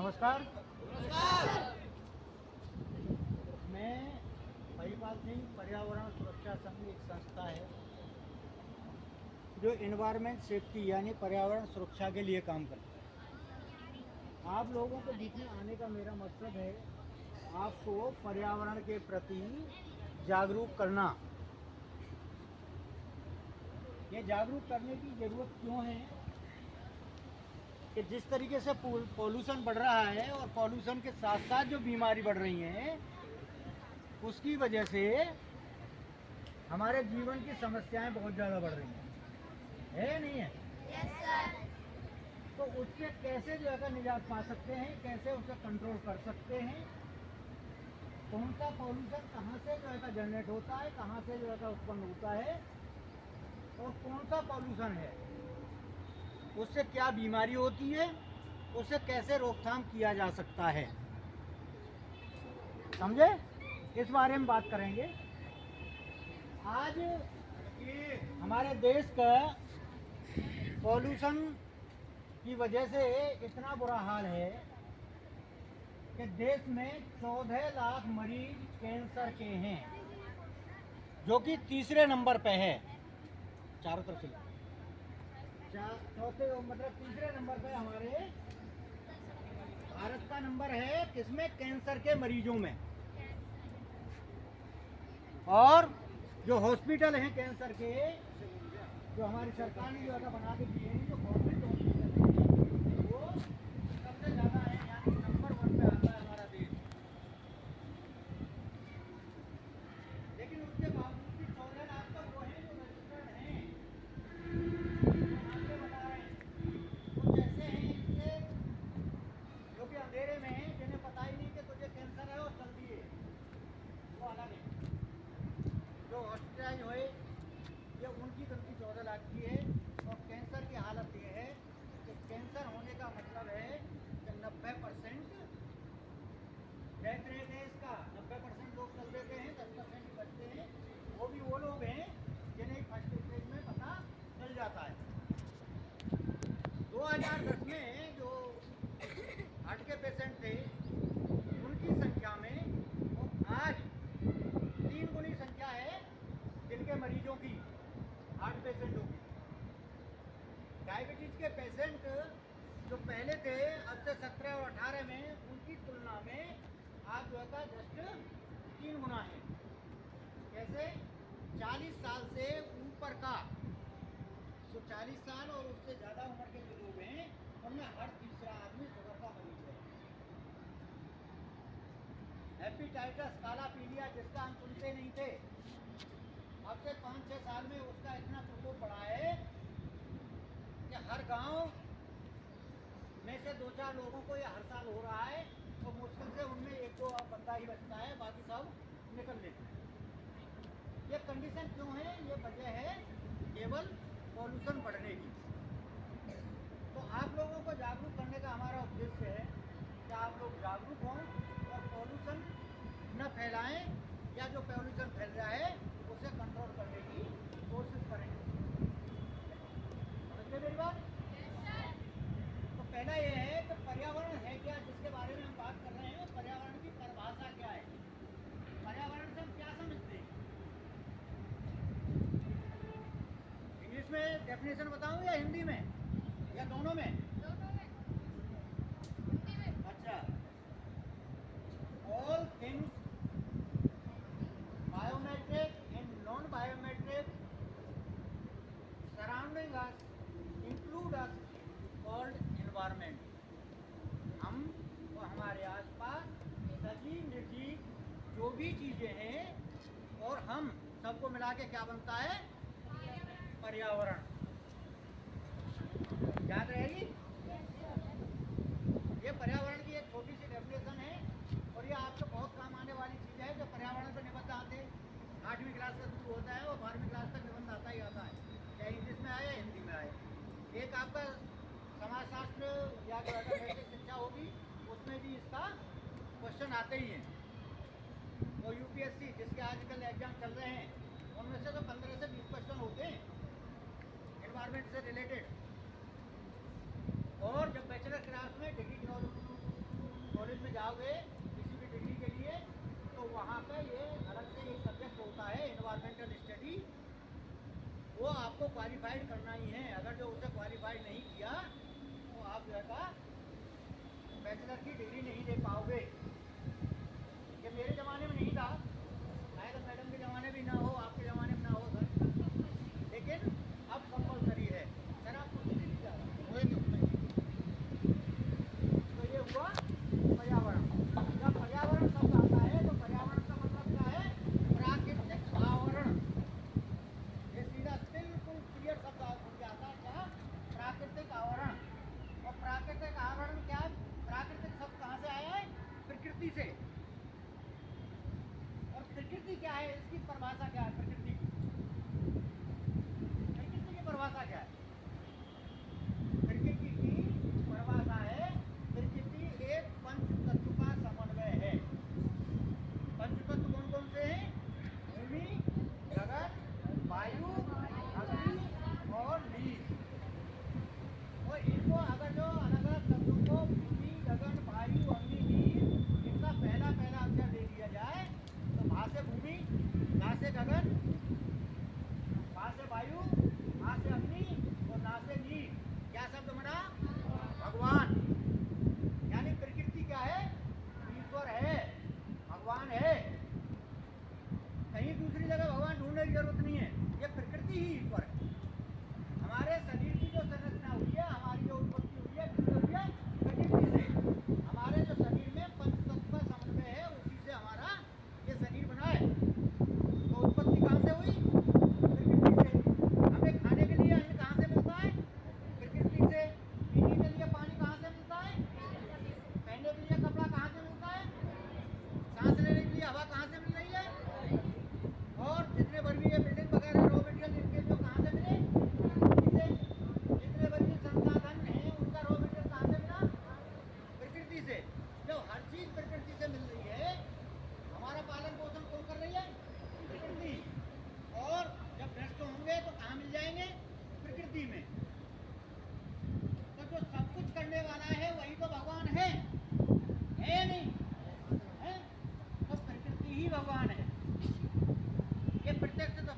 नमस्कार। मैं महिपाल सिंह, पर्यावरण सुरक्षा संघ एक संस्था है जो इन्वायरमेंट सेफ्टी यानी पर्यावरण सुरक्षा के लिए काम करता है। आप लोगों के बीच में आने का मेरा मकसद है आपको पर्यावरण के प्रति जागरूक करना। ये जागरूक करने की ज़रूरत क्यों है कि जिस तरीके से पॉल्यूशन बढ़ रहा है और पॉल्यूशन के साथ साथ जो बीमारी बढ़ रही हैं उसकी वजह से हमारे जीवन की समस्याएं बहुत ज़्यादा बढ़ रही हैं, है या नहीं है? Yes sir. तो उससे कैसे जो है निजात पा सकते हैं, कैसे उसे कंट्रोल कर सकते हैं, कौन सा पॉल्यूशन कहाँ से जो है जनरेट होता है, कहाँ से जो है उत्पन्न होता है और कौन सा पॉल्यूशन है, उससे क्या बीमारी होती है, उसे कैसे रोकथाम किया जा सकता है, समझे? इस बारे में बात करेंगे। आज हमारे देश का पॉल्यूशन की वजह से इतना बुरा हाल है कि देश में 14 लाख मरीज कैंसर के हैं, जो कि तीसरे नंबर पे है। चारों तरफ से चौथे मतलब तीसरे नंबर पे हमारे भारत का नंबर है किसमें? कैंसर के मरीजों में। और जो हॉस्पिटल हैं कैंसर के, जो हमारी सरकार ने जो है बना के दिए हैं, जो गवर्नमेंट हॉस्पिटल हैं, वो सबसे ज़्यादा है, यानी नंबर 1 पे आता है हमारा देश। लेकिन उसके बावजूद भी 14 लाख तक वो हैं जो रजिस्टर्ड हैं, जो आंकड़े बता रहे हैं। वो कैसे हैं? इनसे जो कि अंधेरे में हैं, जिन्हें पता ही नहीं कि तुझे कैंसर है और चल दिए, वो अलग है। जो हॉस्पिटलाइज हुए ये उनकी गलती 14 लाख की है। और कैंसर की हालत ये है कि कैंसर होने का मतलब है कि 90% डेथ रेट है इसका। 90% लोग चल देते हैं, 10% ही बचते हैं। वो भी वो लोग हैं जिन्हें फर्स्ट स्टेज में पता चल जाता है। 2010 में जो हार्ट के पेशेंट थे उनकी संख्या में वो आज 3 गुनी संख्या है दिल के मरीजों की, हार्ट पेशेंटों की। डायबिटीज के पेशेंट जो पहले थे अब से 17 और 18 में, उनकी तुलना में आज जो है जस्ट 3 गुना है। कैसे? 40 साल से ऊपर का, तो 40 साल और उससे ज़्यादा उम्र के जो लोग हैं उनमें हर तीसरा आदमी शुगर का मरीज है। हेपेटाइटिस, काला पीलिया, जिसका हम सुनते नहीं थे, अब से 5-6 साल में उसका इतना प्रकोप बढ़ा है कि हर गांव में से 2-4 लोगों को ये हर साल हो रहा है। तो मुश्किल से उनमें 1-2 बंदा ही बचता है, बाकी सब निकल लेते हैं। ये कंडीशन क्यों है? ये वजह है केवल पॉल्यूशन बढ़ने की। तो आप लोगों को जागरूक करने का हमारा उद्देश्य है कि आप लोग जागरूक हों और पॉल्यूशन न फैलाएं, या जो पॉल्यूशन फैल रहा है उसे कंट्रोल करने की कोशिश करें। समझते मेरी बात? तो पहला ये है कि पर्यावरण है क्या, जिसके बारे में हम बात कर रहे हैं। पर्यावरण की परिभाषा क्या है? पर्यावरण से हम क्या समझते हैं? इंग्लिश में डेफिनेशन बताऊं या हिंदी में, या दोनों में? अच्छा। All things biometric and non biometric surrounding us include us called environment. हम वो हमारे आसपास सजीव निर्जीव जो भी चीज़ें हैं और हम सबको मिला के क्या बनता है? पर्यावरण। याद रहेगी? ये पर्यावरण की एक छोटी सी डेफिनेशन है और ये आपको बहुत काम आने वाली चीज़ है। जो पर्यावरण पर निबंध आते 8वीं क्लास से शुरू होता है और 12वीं क्लास तक निबंध आता ही आता है, चाहे इंग्लिश में आए या हिंदी में आए। एक आपका समाजशास्त्र या जो अगर नैतिक शिक्षा होगी उसमें भी इसका क्वेश्चन आते ही हैं। और यूपीएससी जिसके आजकल एग्जाम चल रहे हैं उनमें से तो 15 से 20 क्वेश्चन होते हैं एनवायरनमेंट से रिलेटेड। और जब बैचलर क्लास में डिग्री जाओगे किसी भी डिग्री के लिए तो वहाँ पे ये अलग से एक सब्जेक्ट होता है एनवायरमेंटल स्टडी, वो आपको क्वालिफाइड करना ही है। अगर जो उसे क्वालिफाइड नहीं किया तो आप जो है बैचलर की डिग्री नहीं दे पाओगे। ये मेरे ज़माने में नहीं था, शायद तो मैडम के ज़माने भी ना हो, आपके ज़माने में ना हो सर, लेकिन अब कंपलसरी है। सर आप कुछ नहीं जा रहा तो ये हुआ पर्यावरण। जब पर्यावरण शब्द आता है तो पर्यावरण का मतलब क्या है? प्राकृतिक आवरण। ये सीधा बिल्कुल क्लियर शब्द आता है क्या? प्राकृतिक आवरण। और प्राकृतिक आवरण क्या है? प्राकृतिक शब्द कहाँ से आया है? प्रकृति से। और प्रकृति क्या है? इसकी परिभाषा क्या है? प्रकृति की परिभाषा क्या है? प्रकृति की परिभाषा है, प्रकृति एक पंच तत्व का समन्वय है। पंच तत्व कौन कौन से हैं? भूमि, गगन, वायु, अग्नि और नीर। और इनको अगर जो अलग अलग तत्वों को भूमि, गगन, वायु, अग्नि, नीर, इनका पहला पहला अक्षर दे दिया जाए तो भा से भूमि, गा से गगन, भा से वायु, आ से अग्नि और ना से नीर। क्या शब्द बना? भगवान। यानी प्रकृति क्या है? ईश्वर है, भगवान है। कहीं दूसरी जगह भगवान ढूंढने की जरूरत नहीं है, ये प्रकृति ही ईश्वर है। हमारे शरीर की जो संरचना हुई है, हमारी जो उत्पत्ति हुई है, किससे हुई है? प्रकृति से। हमारे जो शरीर में पंच तत्व का समन्वय है, उसी से हमारा ये शरीर बना है। तो उत्पत्ति कहाँ से हुई? प्रकृति से। हमें खाने के लिए अन्न कहाँ से मिलता है? प्रकृति से। पीने के लिए पानी कहाँ से मिलता है? पहनने के लिए कपड़ा कहाँ से मिलता है? सांस लेने के लिए हवा कहाँ से मिल रही है? और जितने भर भी ये बिल्डिंग वगैरह रॉ मटेरियल इनके जो कहाँ से मिले? इसे जितने भर भी संसाधन हैं उनका रॉ मटेरियल कहाँ से मिला? प्रकृति से। जब हर चीज प्रकृति से मिल रही है, हमारा पालन पोषण कौन कर रही है? प्रकृति। और जब भ्रष्ट होंगे तो कहाँ मिल जाएंगे? प्रकृति में। तो जो सब कुछ करने वाला है वही तो भगवान है नहीं है? तो प्रकृति ही भगवान है। ये प्रत्यक्ष तो